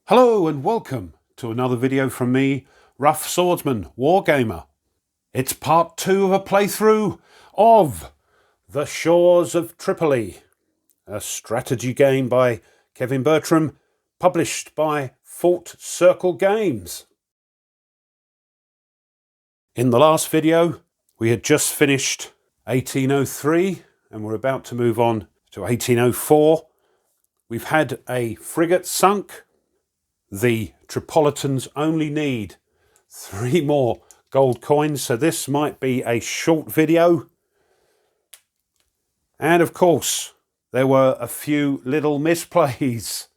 Hello and welcome to another video from me, Rough Swordsman, Wargamer. It's part 2 of a playthrough of The Shores of Tripoli, a strategy game by Kevin Bertram, published by Fort Circle Games. In the last video, we had just finished 1803 and we're about to move on to 1804. We've had a frigate sunk. The Tripolitans only need 3 more gold coins, so this might be a short video. And of course, there were a few little misplays.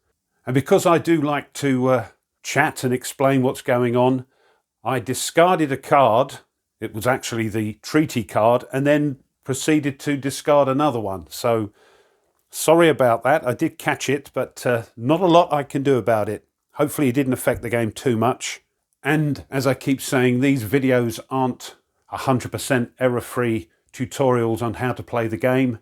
And because I do like to chat and explain what's going on, I discarded a card. It was actually the treaty card, and then proceeded to discard another one. So sorry about that. I did catch it, but not a lot I can do about it. Hopefully it didn't affect the game too much. And as I keep saying, these videos aren't 100% error-free tutorials on how to play the game.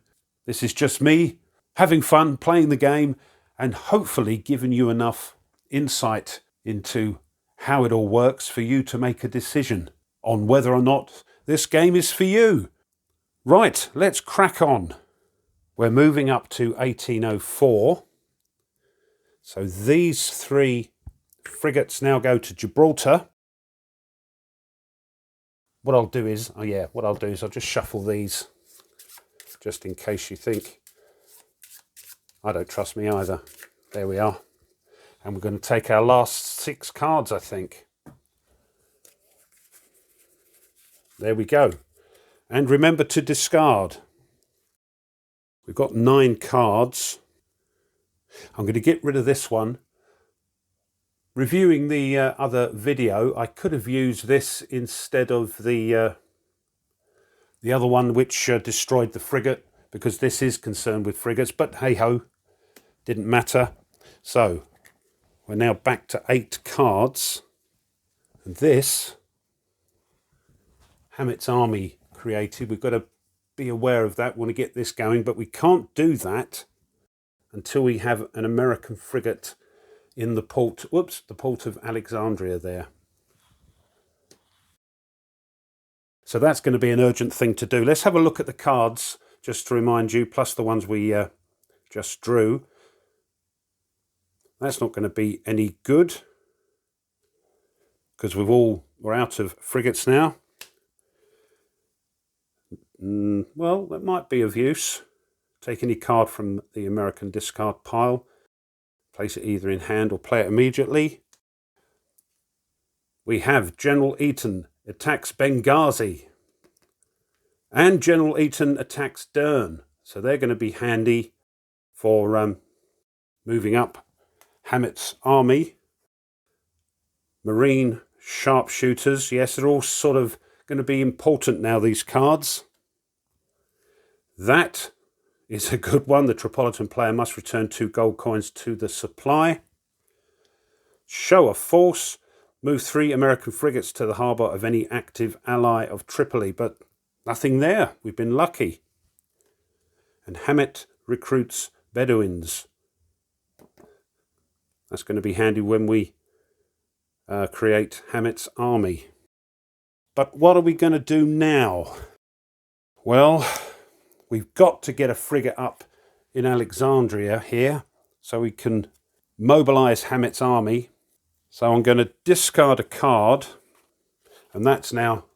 This is just me having fun playing the game and hopefully giving you enough insight into how it all works for you to make a decision on whether or not this game is for you. Right, let's crack on. We're moving up to 1804. So these 3 frigates now go to Gibraltar. What I'll do is, I'll just shuffle these, just in case you think I don't trust me either. There we are. And we're going to take our last 6 cards, I think. There we go. And remember to discard. We've got 9 cards. I'm going to get rid of this one. Reviewing the other video, I could have used this instead of the other one which destroyed the frigate, because this is concerned with frigates, but hey-ho, didn't matter. So, we're now back to 8 cards. And this, Hammett's Army created. We've got to be aware of that. We want to get this going, but we can't do that until we have an American frigate in the port, the port of Alexandria there. So that's going to be an urgent thing to do. Let's have a look at the cards, just to remind you, plus the ones we just drew. That's not going to be any good, because we're out of frigates now. Well, that might be of use. Take any card from the American discard pile, place it either in hand or play it immediately. We have General Eaton attacks Benghazi, and General Eaton attacks Dern. So they're going to be handy for moving up Hammett's army. Marine sharpshooters, yes, they're all sort of going to be important now, these cards. That is a good one. The Tripolitan player must return 2 gold coins to the supply. Show of force. Move 3 American frigates to the harbour of any active ally of Tripoli. But nothing there. We've been lucky. And Hammett recruits Bedouins. That's going to be handy when we create Hammett's army. But what are we going to do now? Well, we've got to get a frigate up in Alexandria here so we can mobilise Hammett's army. So I'm going to discard a card, and that's now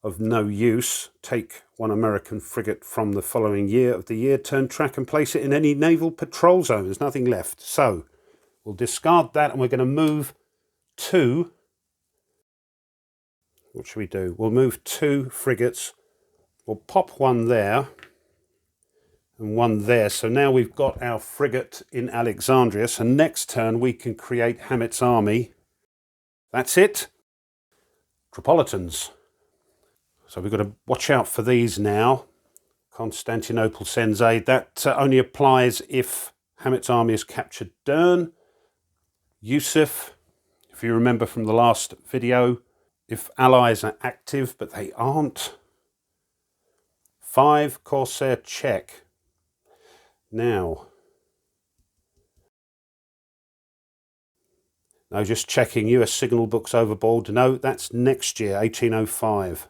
of no use. Take 1 American frigate from the following year of the year, turn track and place it in any naval patrol zone. There's nothing left. So we'll discard that, and we're going to move 2. What should we do? We'll move 2 frigates. We'll pop 1 there and 1 there. So now we've got our frigate in Alexandria. So next turn we can create Hammett's army. That's it. Tripolitans. So we've got to watch out for these now. Constantinople sends aid. That only applies if Hammett's army has captured Dern. Yusuf, if you remember from the last video, if allies are active, but they aren't. 5 corsair check. Now, No, just checking. US signal books overboard. No, that's next year, 1805.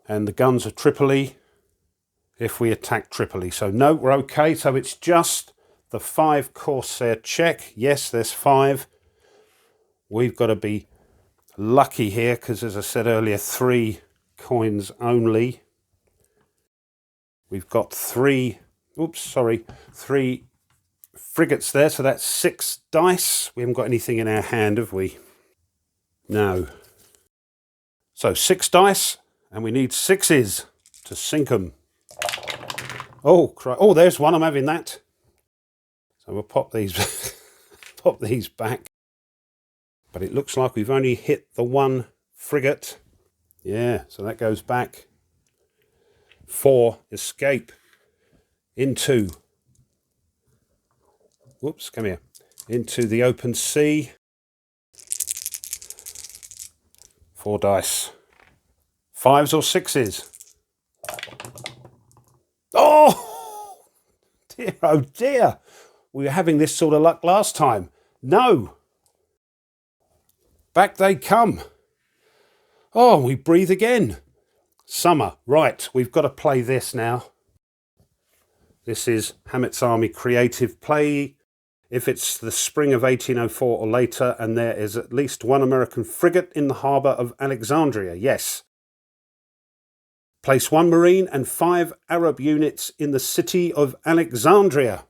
And the guns of Tripoli, if we attack Tripoli. So no, we're okay. So it's just the 5 corsair check. Yes, there's 5. We've got to be lucky here because, as I said earlier, 3 coins only. We've got 3 frigates there, so that's 6 dice. We haven't got anything in our hand, have we? No. So 6 dice, and we need 6s to sink them. Oh, oh, there's one. I'm having that. So we'll pop these, pop these back. But it looks like we've only hit the 1 frigate. Yeah, so that goes back. 4 escape into, whoops, come here, into the open sea. 4 dice. 5s or 6s? Oh dear, oh dear. We were having this sort of luck last time. No. Back they come. Oh, we breathe again. Summer. Right, we've got to play this now. This is Hamet's Army Creative Play. If it's the spring of 1804 or later, and there is at least 1 American frigate in the harbour of Alexandria. Yes. Place 1 Marine and 5 Arab units in the city of Alexandria.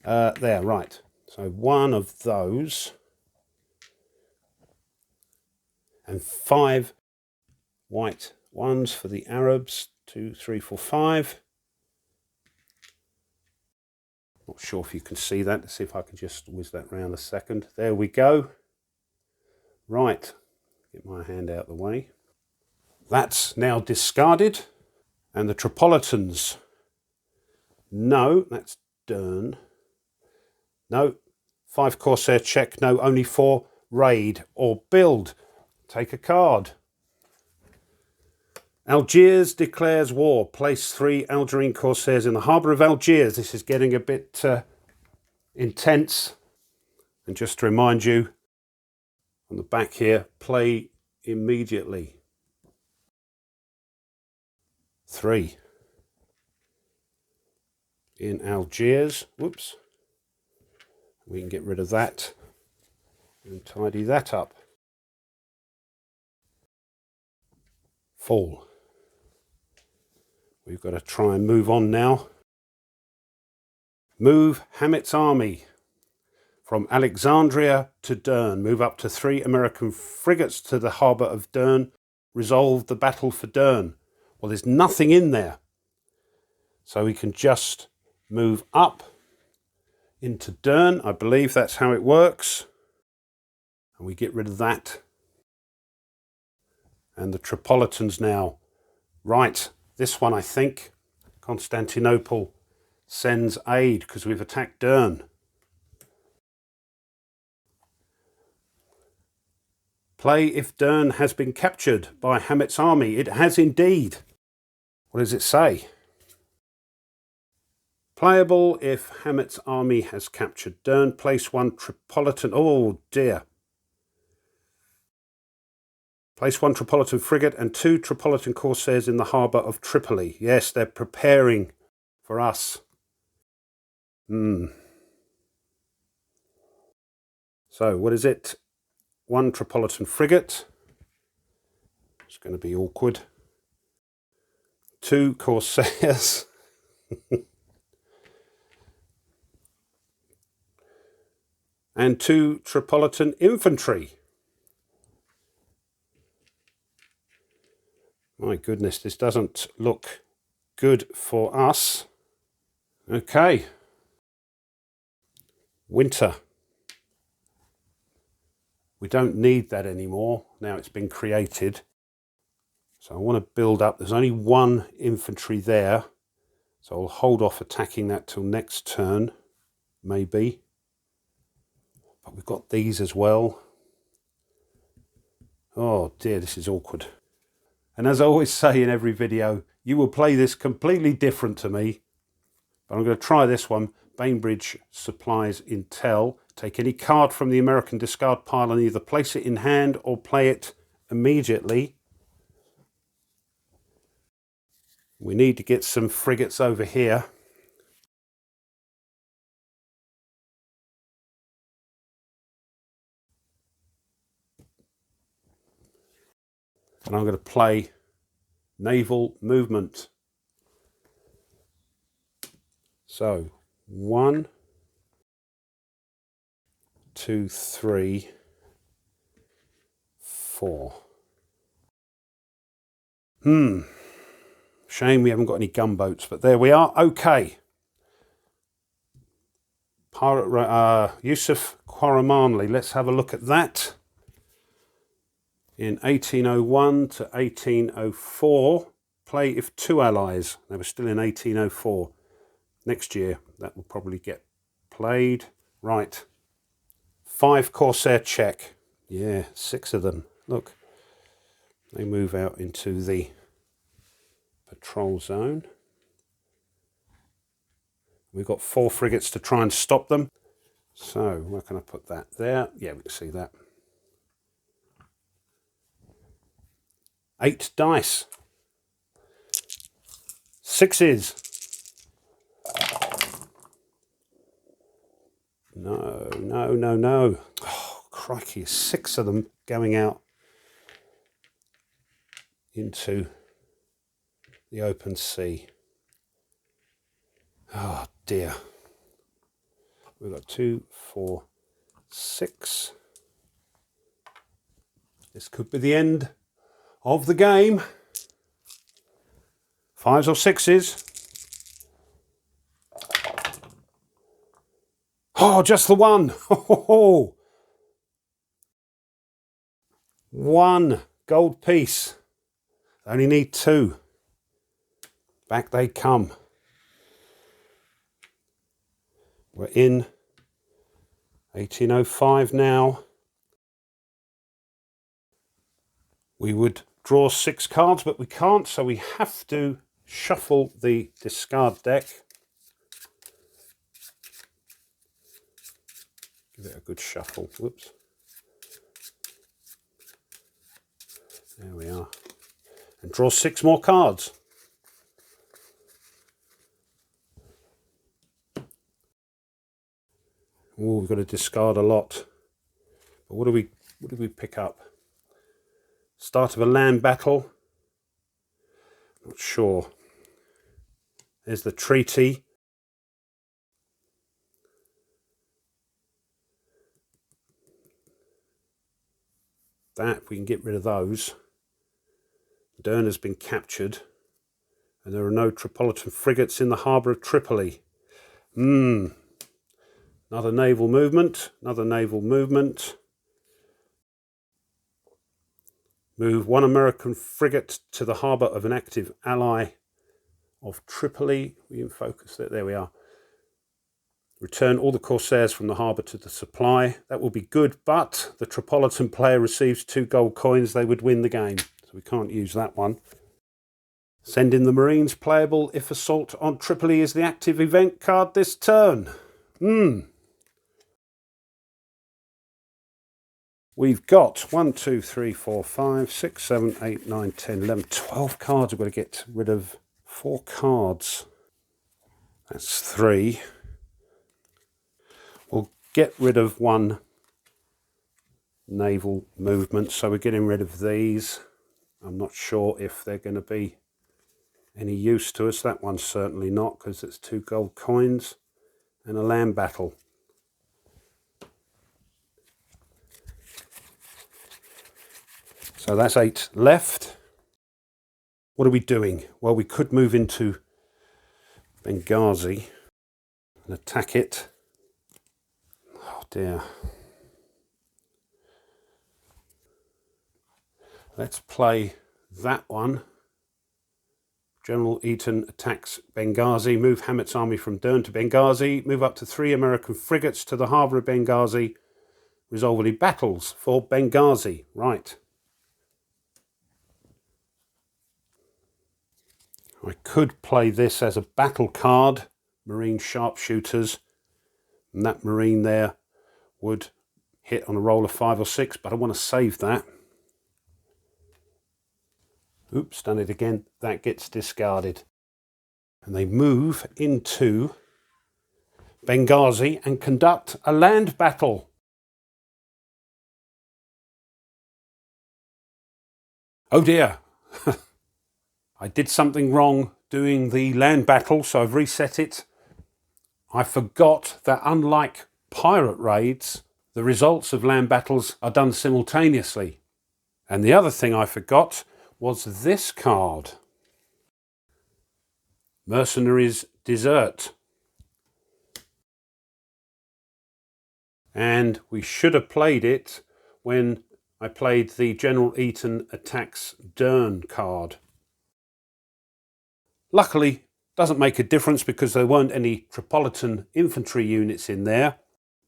There, right. So 1 of those. And 5 white ones for the Arabs. 2, 3, 4, 5. Not sure if you can see that. Let's see if I can just whiz that round a second. There we go. Right. Get my hand out the way. That's now discarded. And the Tripolitans. No, that's dern. No. 5 corsair check. No, only 4 raid or build. Take a card. Algiers declares war. Place 3 Algerian corsairs in the harbour of Algiers. This is getting a bit intense. And just to remind you, on the back here, play immediately. 3 in Algiers. Whoops. We can get rid of that and tidy that up. Fall. We've got to try and move on now. Move Hamet's army from Alexandria to Dern. Move up to 3 American frigates to the harbour of Dern. Resolve the battle for Dern. Well, there's nothing in there. So we can just move up into Dern. I believe that's how it works. And we get rid of that. And the Tripolitans now. Right, this one I think. Constantinople sends aid because we've attacked Dern. Play if Dern has been captured by Hamet's army. It has indeed. What does it say? Playable if Hamet's army has captured Dern. Place 1 Tripolitan. Oh dear. Place 1 Tripolitan frigate and 2 Tripolitan corsairs in the harbour of Tripoli. Yes, they're preparing for us. So, what is it? 1 Tripolitan frigate. It's going to be awkward. 2 corsairs. And 2 Tripolitan infantry. My goodness, this doesn't look good for us. Okay. Winter. We don't need that anymore. Now it's been created. So I want to build up. There's only 1 infantry there. So I'll hold off attacking that till next turn. Maybe. But we've got these as well. Oh dear, this is awkward. And as I always say in every video, you will play this completely different to me. But I'm going to try this one. Bainbridge supplies intel. Take any card from the American discard pile and either place it in hand or play it immediately. We need to get some frigates over here. And I'm going to play naval movement. So 1, 2, 3, 4. Shame we haven't got any gunboats, but there we are. Okay. Pirate Yusuf Quaramanli. Let's have a look at that. In 1801 to 1804, play if 2 allies. They were still in 1804. Next year, that will probably get played. Right. 5 corsair check. Yeah, 6 of them. Look, they move out into the patrol zone. We've got 4 frigates to try and stop them. So, where can I put that? There. Yeah, we can see that. 8 dice. 6s. No, no, no, no. Oh, crikey, 6 of them going out into the open sea. Oh dear. We've got 2, 4, 6. This could be the end of the game. 5s or 6s. Oh, just the one. Oh, 1 gold piece. Only need 2. Back they come. We're in 1805 now. We would draw 6 cards, but we can't, so we have to shuffle the discard deck. Give it a good shuffle. Whoops. There we are. And draw 6 more cards. Oh, we've got to discard a lot. But what do we pick up? Start of a land battle. Not sure. There's the treaty. That, we can get rid of those. Dern has been captured. And there are no Tripolitan frigates in the harbour of Tripoli. Another naval movement. Another naval movement. Move 1 American frigate to the harbour of an active ally of Tripoli. We can focus it. There we are. Return all the corsairs from the harbour to the supply. That will be good, but the Tripolitan player receives 2 gold coins. They would win the game, so we can't use that one. Send in the Marines, playable if assault on Tripoli is the active event card this turn. We've got 1, 2, 3, 4, 5, 6, 7, 8, 9, 10, 11, 12 cards. We've got to get rid of 4 cards. That's 3. We'll get rid of 1 naval movement. So we're getting rid of these. I'm not sure if they're going to be any use to us. That one's certainly not, because it's 2 gold coins and a land battle. So that's 8 left. What are we doing? Well, we could move into Benghazi and attack it. Oh dear. Let's play that one. General Eaton attacks Benghazi. Move Hamet's army from Dern to Benghazi. Move up to 3 American frigates to the harbour of Benghazi. Resolve any battles for Benghazi. Right. I could play this as a battle card. Marine sharpshooters. And that marine there would hit on a roll of 5 or 6, but I want to save that. Oops, done it again. That gets discarded. And they move into Benghazi and conduct a land battle. Oh dear. I did something wrong doing the land battle, so I've reset it. I forgot that unlike pirate raids, the results of land battles are done simultaneously. And the other thing I forgot was this card. Mercenaries Desert. And we should have played it when I played the General Eaton Attacks Dern card. Luckily, doesn't make a difference because there weren't any Tripolitan infantry units in there,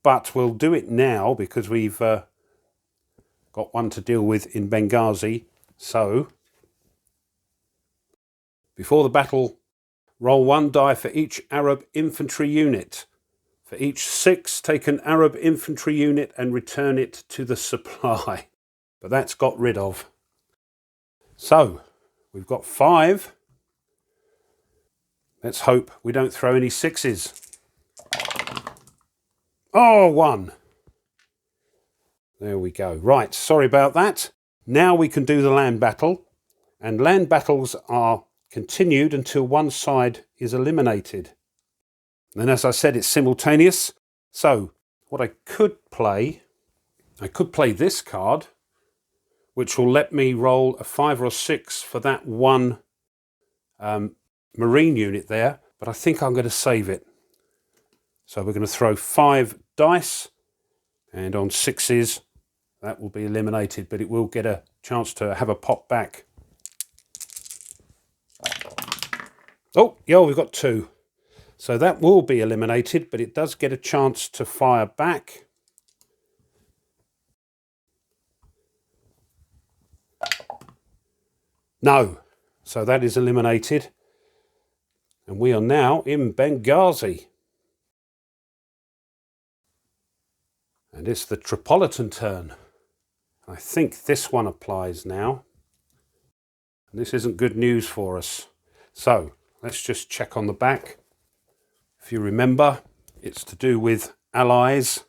but we'll do it now because we've got one to deal with in Benghazi. So, before the battle, roll 1 die for each Arab infantry unit. For each 6, take an Arab infantry unit and return it to the supply. But that's got rid of. So, we've got 5. Let's hope we don't throw any 6s. Oh, 1. There we go. Right, sorry about that. Now we can do the land battle. And land battles are continued until one side is eliminated. And as I said, it's simultaneous. So, what I could play this card, which will let me roll a 5 or a 6 for that one marine unit there, but I think I'm going to save it. So we're going to throw 5 dice, and on 6s that will be eliminated, but it will get a chance to have a pop back. Oh, yeah, we've got 2. So that will be eliminated, but it does get a chance to fire back. No, so that is eliminated. And we are now in Benghazi. And it's the Tripolitan turn. I think this one applies now. And this isn't good news for us. So let's just check on the back. If you remember, it's to do with allies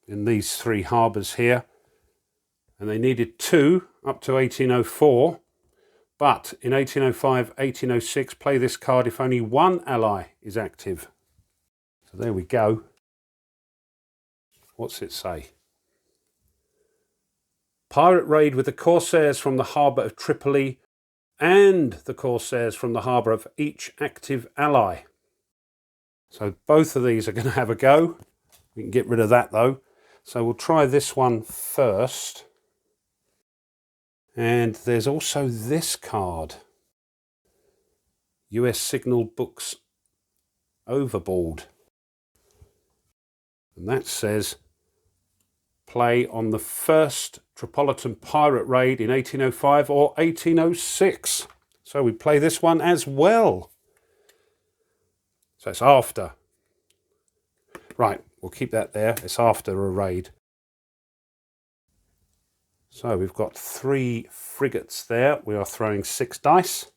in these 3 harbours here. And they needed 2 up to 1804. But in 1805, 1806, play this card if only 1 ally is active. So there we go. What's it say? Pirate raid with the corsairs from the harbour of Tripoli and the corsairs from the harbour of each active ally. So both of these are going to have a go. We can get rid of that though. So we'll try this one first. And there's also this card. US Signal Books Overboard. And that says play on the first Tripolitan pirate raid in 1805 or 1806. So we play this one as well. So it's after. Right, we'll keep that there. It's after a raid. So we've got 3 frigates there. We are throwing 6 dice.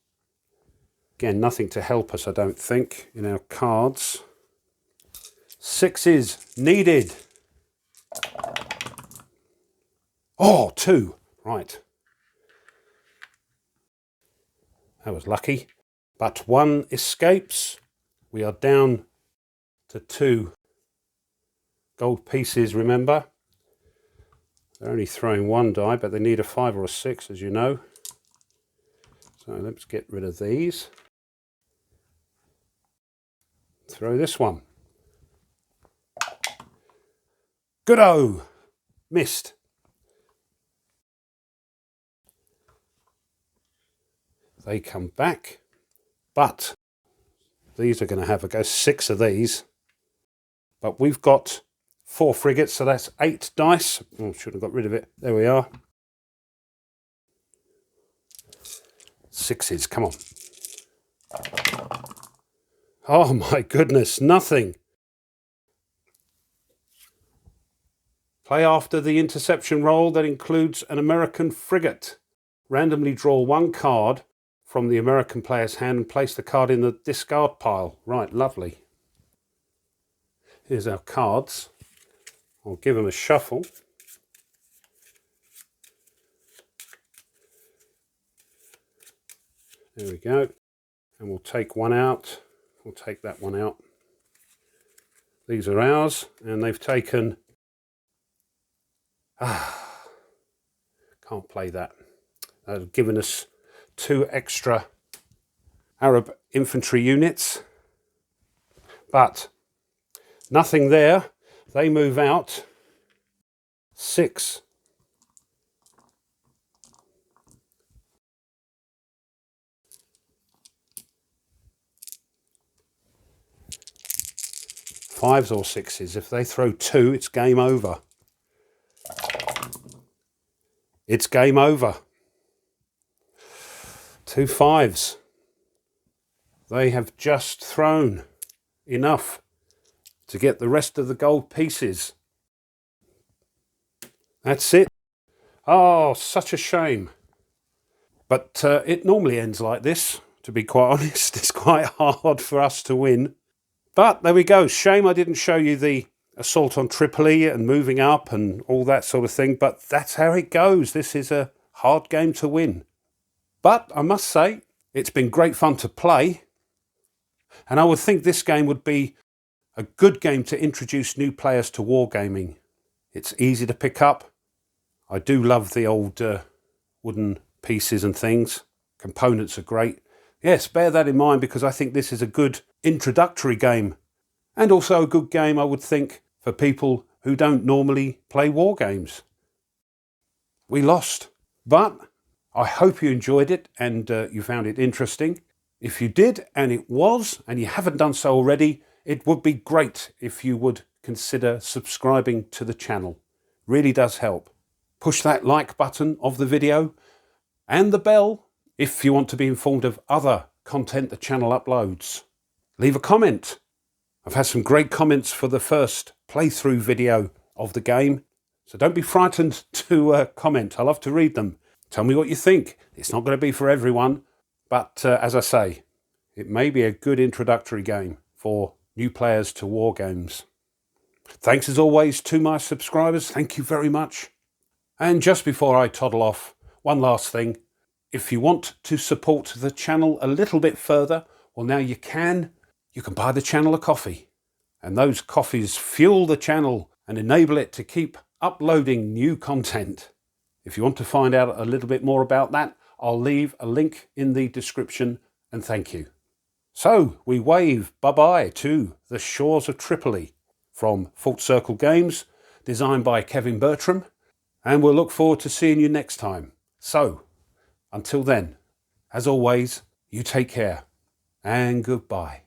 Again, nothing to help us, I don't think, in our cards. 6s needed. Oh, 2. Right. That was lucky. But 1 escapes. We are down to 2 gold pieces, remember. They're only throwing 1 die, but they need a 5 or a 6, as you know. So let's get rid of these. Throw this one. Good-o! Missed. They come back, but these are going to have a go. 6 of these. But we've got 4 frigates, so that's 8 dice. Oh, should have got rid of it. There we are. 6s, come on. Oh my goodness, nothing. Play after the interception roll that includes an American frigate. Randomly draw one card from the American player's hand and place the card in the discard pile. Right, lovely. Here's our cards. I'll give them a shuffle. There we go. And we'll take one out. We'll take that one out. These are ours, and they've taken... can't play that. They've given us 2 extra Arab infantry units. But nothing there. They move out 6. Fives or sixes. If they throw 2, it's game over. It's game over. 2 5s. They have just thrown enough to get the rest of the gold pieces. That's it. Oh, such a shame. But it normally ends like this, to be quite honest. It's quite hard for us to win. But there we go. Shame I didn't show you the assault on Tripoli and moving up and all that sort of thing. But that's how it goes. This is a hard game to win. But I must say, it's been great fun to play. And I would think this game would be a good game to introduce new players to wargaming. It's easy to pick up. I do love the old wooden pieces and things. Components are great. Yes, bear that in mind, because I think this is a good introductory game. And also a good game, I would think, for people who don't normally play war games. We lost, but I hope you enjoyed it and you found it interesting. If you did, and it was, and you haven't done so already, it would be great if you would consider subscribing to the channel. Really does help. Push that like button of the video and the bell if you want to be informed of other content the channel uploads. Leave a comment. I've had some great comments for the first playthrough video of the game, so don't be frightened to comment. I love to read them. Tell me what you think. It's not going to be for everyone, but as I say, it may be a good introductory game for new players to war games. Thanks as always to my subscribers. Thank you very much. And just before I toddle off, one last thing. If you want to support the channel a little bit further, well, now you can buy the channel a coffee. And those coffees fuel the channel and enable it to keep uploading new content. If you want to find out a little bit more about that, I'll leave a link in the description, and thank you. So we wave bye-bye to the Shores of Tripoli from Full Circle Games, designed by Kevin Bertram, and we'll look forward to seeing you next time. So, until then, as always, you take care and goodbye.